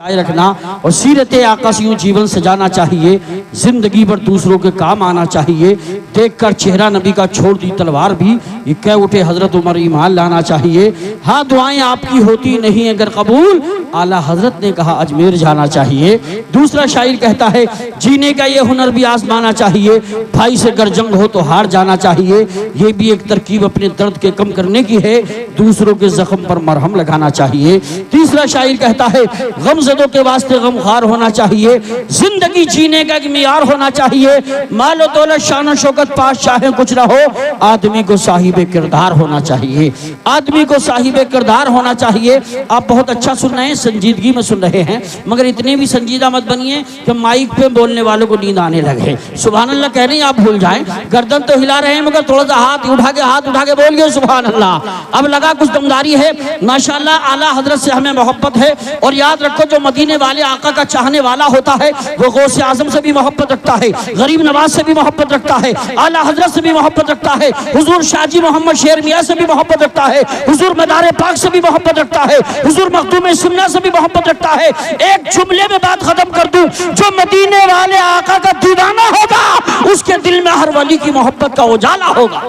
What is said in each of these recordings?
रखना और सीरत आका से यूं जीवन सजाना चाहिए। जिंदगी भर दूसरों के काम आना चाहिए। देखकर चेहरा नबी का छोड़ दी तलवार भी ये कह उठे हजरत उमर ईमान लाना चाहिए। हाँ दुआएं आपकी होती नहीं अगर कबूल आला हजरत ने कहा अजमेर जाना चाहिए। दूसरा शायर कहता है जीने का ये हुनर भी आजमाना चाहिए। भाई से अगर जंग हो तो हार जाना चाहिए। ये भी एक तरकीब अपने दर्द के कम करने की है। दूसरों के जख्म पर मरहम लगाना चाहिए। तीसरा शायर कहता है गमज़दों के वास्ते गमखार होना चाहिए। जिंदगी जीने का एक मियार होना चाहिए। मालो दौलत शान शौकत पास चाहे कुछ ना हो आदमी को साहिब किरदार होना चाहिए। आदमी को साहिब किरदार होना चाहिए। आप बहुत अच्छा सुन रहे हैं, संजीदगी में सुन रहे हैं, मगर इतने भी संजीदा मत बनिए कि माइक पे बोलने वालों को नींद आने लगे। सुभान अल्लाह कह रहे हैं आप भूल जाएं। गर्दन तो हिला रहे हैं मगर थोड़ा सा हाथ उठा के बोलिए सुभान अल्लाह। अब लगा कुछ दमदारी है। माशाअल्लाह आला हजरत से हमें मोहब्बत है। और याद रखो जो मदीने वाले आका का चाहने वाला होता है वो गौसे आजम से भी मोहब्बत रखता है, गरीब नवाज से भी मोहब्बत रखता है, आला हजरत से भी मोहब्बत रखता है, हुजूर शाहजी मोहम्मद शेर मियां से भी मोहब्बत रखता है, हुजूर मदारे पाक से भी मोहब्बत रखता है, हुजूर मखदूम सिमना से भी मोहब्बत रखता है। एक जुमले में बात खत्म कर दूं, जो मदीने वाले आका का दीवाना होगा उसके दिल में हर वली की मोहब्बत का उजाला होगा।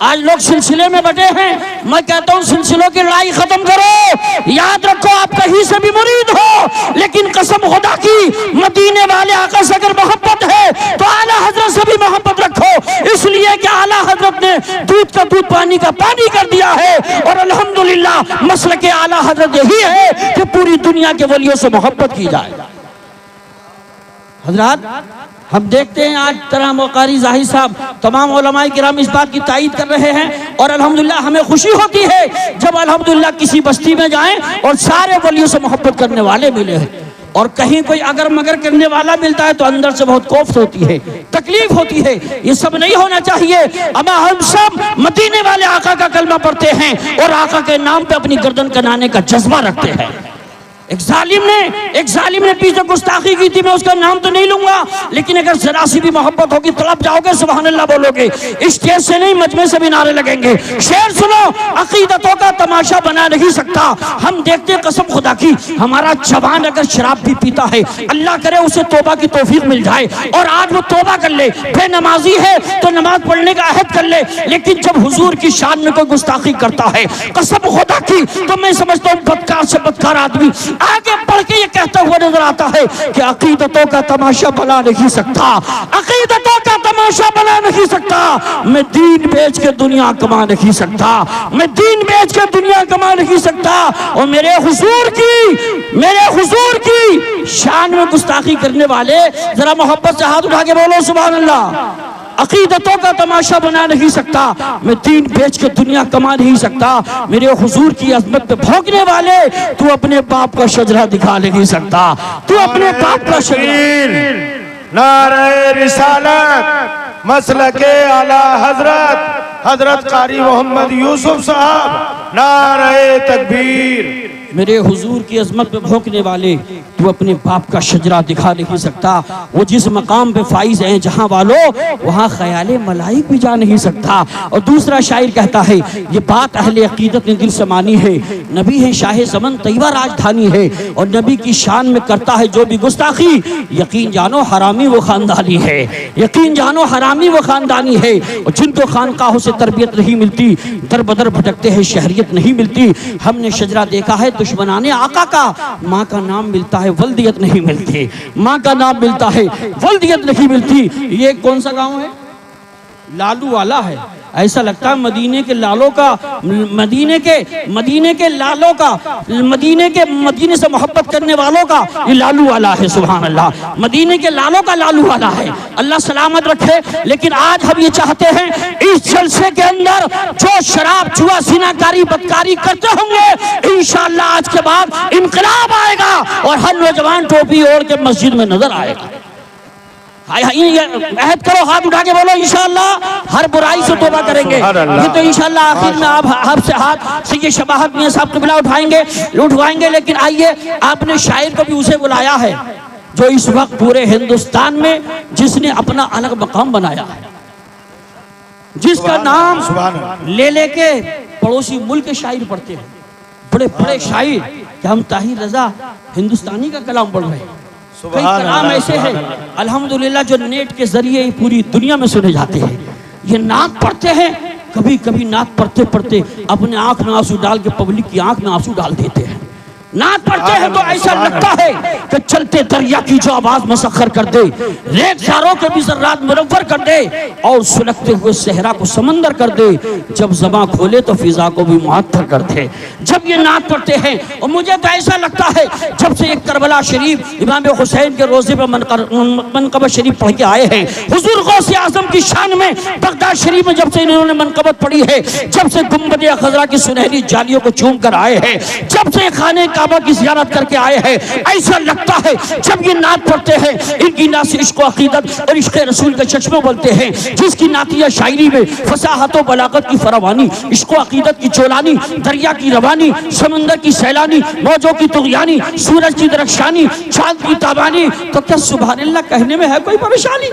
आज लोग सिलसिले में बटे हैं, मैं कहता हूं सिलसिलों की लड़ाई खत्म करो। याद रखो आप कहीं से भी मुरीद हो लेकिन कसम खुदा की मदीने वाले आका से अगर मोहब्बत है तो आला हजरत से भी मोहब्बत रखो। इसलिए कि आला हजरत ने दूध का दूध पानी का पानी कर दिया है। और अल्हम्दुलिल्लाह मसलक आला हजरत यही है कि पूरी दुनिया के वलियों से मोहब्बत की जाए। हजरात हम देखते हैं आज तरह मुकारी जाहिर साहब तमाम उलमाए किराम इस बात की तायीद कर रहे हैं। और अल्हम्दुलिल्लाह हमें खुशी होती है जब अल्हम्दुलिल्लाह किसी बस्ती में जाएं और सारे वलियों से मोहब्बत करने वाले मिले हैं। और कहीं कोई अगर मगर करने वाला मिलता है तो अंदर से बहुत कोफ्त होती है, तकलीफ होती है। ये सब नहीं होना चाहिए। अमा हम सब मदीने वाले आका का कलमा पढ़ते हैं और आका के नाम पे अपनी गर्दन कनाने का जज्बा रखते हैं। एक जालिम ने पीछे गुस्ताखी की थी, मैं उसका नाम तो नहीं लूंगा, लेकिन अगर जरा सी भी मोहब्बत होगी तड़प जाओगे, सुभान अल्लाह बोलोगे। स्टेज से नहीं मजमे से भी नारे लगेंगे। शेर सुनो, अकीदतों का तमाशा बना नहीं सकता। हम देखते हैं कसम खुदा की हमारा जवान अगर शराब भी पीता है अल्लाह करे उसे तौबा की तौफीक मिल जाए और आज वो तौबा कर ले। बेनमाजी है तो नमाज पढ़ने का अहद कर ले, लेकिन जब हुजूर की शान में कोई गुस्ताखी करता है कसम खुदा की तो मैं समझता हूँ बदकार से बदकार आदमी आगे बढ़ के ये कहता हुआ नजर आता है कि अकीदतों का तमाशा बना नहीं सकता, अकीदतों का तमाशा बना नहीं सकता। मैं दीन बेच के दुनिया कमा नहीं सकता, मैं दीन बेच के दुनिया कमा नहीं सकता। और मेरे हुजूर की शान में गुस्ताखी करने वाले जरा मोहब्बत से हाथ उठा के बोलो सुभान अल्लाह। अकीदतों का तमाशा बना नहीं सकता, मैं दीन बेच के दुनिया कमा नहीं सकता। मेरे हुजूर की अजमत पे भौंकने वाले तू अपने बाप का शजरा दिखा नहीं सकता, तू अपने बाप का शजरा। नारे रिसालत मसलके आला हजरत कारी मोहम्मद यूसुफ साहब, नारे तकबीर। मेरे हुजूर की अजमत पे भौंकने वाले तू अपने बाप का शजरा दिखा नहीं सकता। वो जिस मकाम पे फाइज हैं जहां वालों वहां ख्याले मलाइक भी जा नहीं सकता। और दूसरा शायर कहता है ये बात अहले अकीदत ने दिल से मानी है, नबी है शाह ज़मन तैयबा राजधानी है और नबी की शान में करता है जो भी गुस्ताखी यकीन जानो हरामी वो खानदानी है, यकीन जानो हरामी वो खानदानी है। और जिनको खानकाहों से तरबियत नहीं मिलती दर बदर भटकते हैं, शहरियत नहीं मिलती। हमने शजरा देखा है दुश्मनाने आका का, माँ का नाम मिलता है वल्दियत नहीं मिलती, माँ का नाम मिलता है वल्दियत नहीं मिलती। ये कौन सा गांव है? लालू वाला है। ऐसा लगता है मदीने के लालों का, मदीने से मोहब्बत करने वालों का ये लालू वाला है। सुभान अल्लाह, मदीने के लालों का लालू वाला है। अल्लाह सलामत रखे। लेकिन आज हम ये चाहते हैं इस जलसे के अंदर जो शराब जुआ सीनाकारी बदकारी करते होंगे इंशाअल्लाह आज के बाद इनकलाब आएगा और हर नौजवान टोपी ओढ़ के मस्जिद में नजर आएगा। अहद करो, हाथ उठा के बोलो इंशाअल्लाह हर बुराई से तौबा करेंगे। ये तो इंशाअल्लाह आखिर में आप आपसे हाथ से ये शबाहत मियां साहब किबला उठवाएंगे। लेकिन आइए, आपने शायर को भी उसे बुलाया है जो इस वक्त पूरे हिंदुस्तान में जिसने अपना अलग मकाम बनाया है, जिसका नाम ले लेके पड़ोसी मुल्क के शायर पढ़ते हैं, बड़े बड़े शायर कि हम ताहिर रजा हिंदुस्तानी का कलाम पढ़ रहे हैं। कई सुभान कलाम अल्लाह, ऐसे सुभान हैं अल्हम्दुलिल्लाह जो नेट के जरिए पूरी दुनिया में सुने जाते हैं। ये नात पढ़ते हैं, कभी कभी नात पढ़ते पढ़ते अपने आंख में आंसू डाल के पब्लिक की आंख में आंसू डाल देते हैं। नात पढ़ते हैं तो ऐसा लगता है कि चलते दरिया की जो आवाज मसखर कर दे, रेगिस्तानों के भी जर्रात मुनव्वर कर दे और सुलगते हुए सहरा को समंदर कर दे। जब ज़बां खोले तो फिजा को भी मुअत्तर कर दे। जब ये नात पढ़ते हैं और मुझे तो ऐसा लगता है जब से एक करबला शरीफ इमाम हुसैन के रोजे पर मनकबत शरीफ पढ़ के आए हैं, हुजूर गौसे आजम की शान में बगदाद शरीफ में जब से इन्होंने मनकबत पढ़ी है, जब से गुंबद खजरा की सुनहरी जालियों को चूम कर आए हैं, जब से खाने काबा की ज़ियारत करके आए हैं, ऐसा लगता है जब ये नात पढ़ते हैं इनकी नात से इश्क अकीदत और इश्क रसूल के चश्मे बोलते हैं। जिसकी नातिया शायरी में फसाहत और बलागत की फरावानी, इश्क अकीदत की चोलानी, दरिया की रवानी, समंदर की सैलानी, मौजों की तुगयानी, सूरज की दरख्शानी, चांद की ताबानी, तो क्या सुभान अल्लाह कहने में है कोई परेशानी?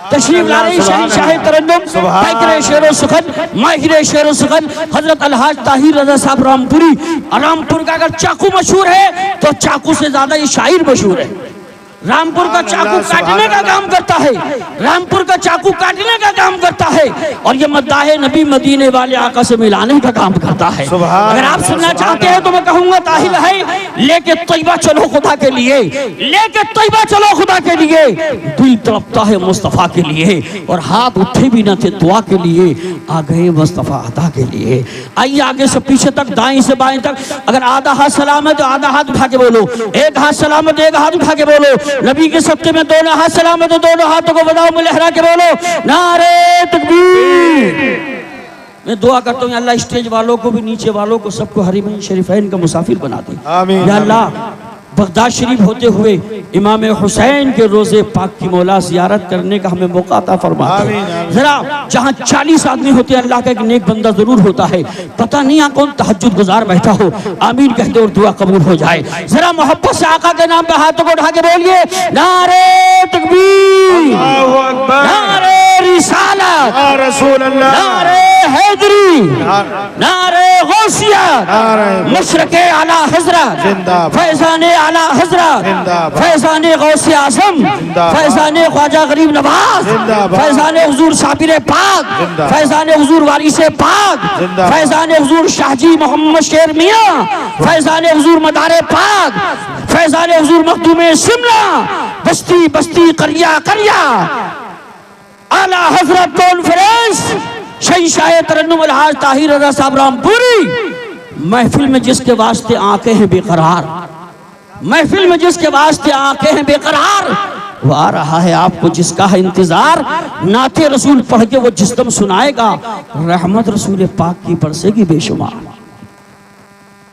तशरीफ ला रही शाह तरन्नुम ताकरे शेरो सुखन माहिर शेरो सुखन हजरत अलहाज ताहिर रजा साहब रामपुरी। रामपुर का अगर चाकू मशहूर है तो चाकू से ज्यादा ये शायर मशहूर है। रामपुर का चाकू काटने का काम करता है, रामपुर का चाकू काटने का काम करता है और ये मद्दाहे नबी मदीने वाले आका से मिलाने का काम करता है। अगर आप सुनना चाहते हैं तो मैं कहूंगा ताहिर है लेके तैयबा चलो खुदा के लिए, लेके तैयबा चलो खुदा के लिए। दिल तड़पता है मुस्तफा के लिए और हाथ उठे भी न थे दुआ के लिए, आ गए मुस्तफा अता के लिए। आइए आगे से पीछे तक, दाएं से बाएं तक, अगर आधा हाथ सलाम है तो आधा हाथ उठा के बोलो, एक हाथ सलाम है तो एक हाथ उठा के बोलो। नबी के सत्ते में दोनों हाथ सलाम है तो दोनों हाथों को बदाओ में लहरा के बोलो नारे तकबीर। मैं दुआ करता हूँ अल्लाह स्टेज वालों को भी, नीचे वालों को, सबको हरीमैन शरीफैन का मुसाफिर बना दे। आमीन। या अल्लाह बगदाद शरीफ होते हुए इमाम हुसैन के रोजे पाक की मौला जियारत करने का हमें मौका अता फरमा। जरा जहाँ 40 आदमी होते हैं अल्लाह का एक नेक बंदा जरूर होता है, पता नहीं यहाँ कौन तहज्जुद गुजार बैठा हो, आमीन कहते और दुआ कबूल हो जाए। जरा मोहब्बत से आका के नाम पे हाथों को उठा के बोलिए नारे तकबीर, नारे रिसालत, रसूल अल्लाह, नारे हैदरी, नारे गौसिया, मशरके आला हजरत, फैजाने आला हजरत, फैजाने गौसे आजम, फैजाने ख्वाजा गरीब नवाज, फैजाने हुजूर साबिर पाक, फैजाने हुजूर वारिसे पाक, फैजाने हुजूर शाहजी मोहम्मद शेर मियां, फैजाने हुजूर मदारे पाक, फैजाने हुजूर मखदूमे शिमला, बस्ती बस्ती करिया करिया, आला हजरत कॉन्फ्रेंस शहीशाह तरन्नुम अलहाज ताहिर रजा साहब रामपुरी। महफिल में जिसके वास्ते आंखें हैं बेकरार, महफिल में जिसके वास्ते आंखें हैं बेकरार, वो आ रहा है आपको जिसका है इंतजार। नाते रसूल पढ़ के वो जिस दम सुनाएगा रहमत रसूल पाक की बरसेगी बेशुमार।